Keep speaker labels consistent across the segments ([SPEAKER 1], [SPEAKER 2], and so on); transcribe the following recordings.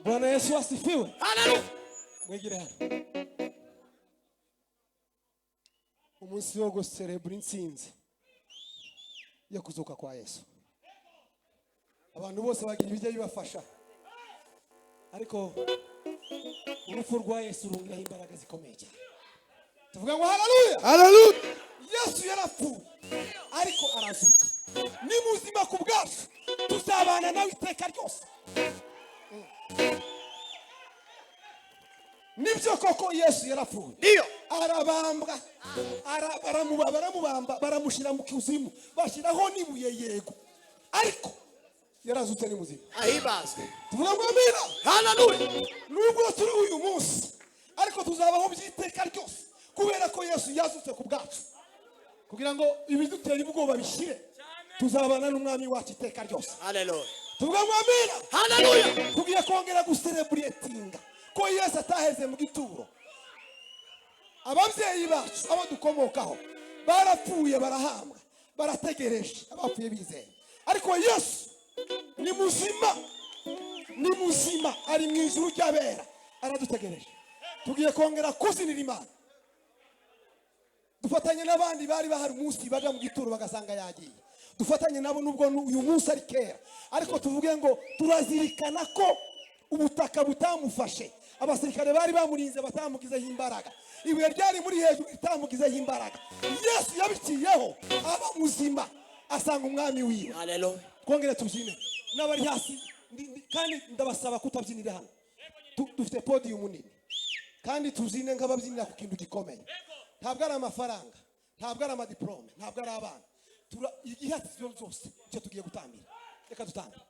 [SPEAKER 1] Bwana Yesu asifiwe.
[SPEAKER 2] Haleluya.
[SPEAKER 1] Mwegire hano. Umunsi wo guserebura intsinzi yo kuzuka kwa Yesu. Abantu bose bagira ibijya bibafasha. Ariko urupfu rwa Yesu rungiraho imbaraga zikomeye cyane. Tuvuga ngo haleluya.
[SPEAKER 2] Haleluya.
[SPEAKER 1] Yesu yarapfuye ariko arazuka. Ni muzima ku bwacu. Tuzabana nawe iteka ryose. Nibyo koko Yesu yarapfuye.
[SPEAKER 2] Ndio.
[SPEAKER 1] Arabambwa. Baramubamba baramushira mu kuzimu. Bashiraho nibuye yego. Ariko yarazutse ni muzima.
[SPEAKER 2] Ahibazwe.
[SPEAKER 1] Tuvuga ngo amina.
[SPEAKER 2] Haleluya.
[SPEAKER 1] Nubwo turi uyu munsi ariko tuzabaho byiteka ryose kubera ko Yesu yazutse ku bwacu. Kugira ngo ibidutera ubwoba bishire. Tuzabana n'umwami wacu iteka ryose.
[SPEAKER 2] Haleluya.
[SPEAKER 1] Tuvuga ngo amina.
[SPEAKER 2] Haleluya.
[SPEAKER 1] Tugiye kongera guserebratinga ko Yesu ataheze mu gituro. Ababyeyi bacu abo dukomokaho barapfuye barahambwa barategereje abapfuye bizeye. Ariko Yesu ni muzima ari mu ijuru ry'Abera aradutegereje. Tugiye kongera kuzinira Imana. Dufatanye n'abandi bari bahari umunsi baja mu gituro bagasanga yagiye. Dufatanye nabo nubwo uyu munsi ari kera. Ariko tuvuge ngo turazirikana ko ubutaka butamufashe. Abasirikare bari bamurinze batamugizeho imbaraga. Ibuye ryari muri hejuru itamugizeho imbaraga. Yesu yabiciyeho aba muzima asanga umwami wiwe.
[SPEAKER 2] Haleluya.
[SPEAKER 1] Kongera tubyine n'abari hasi kandi ndabasaba kutabyinira hano. Dufite podium nini. Kandi tubyine nk'ababyinira ku kintu gikomeye. Ntabwo ari amafaranga, ntabwo ari amadiplome, ntabwo ari abana. Igihati cyose cyo tugiye gutambira. Reka dutambire.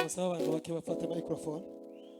[SPEAKER 1] basaba abantu bake bafata microphone.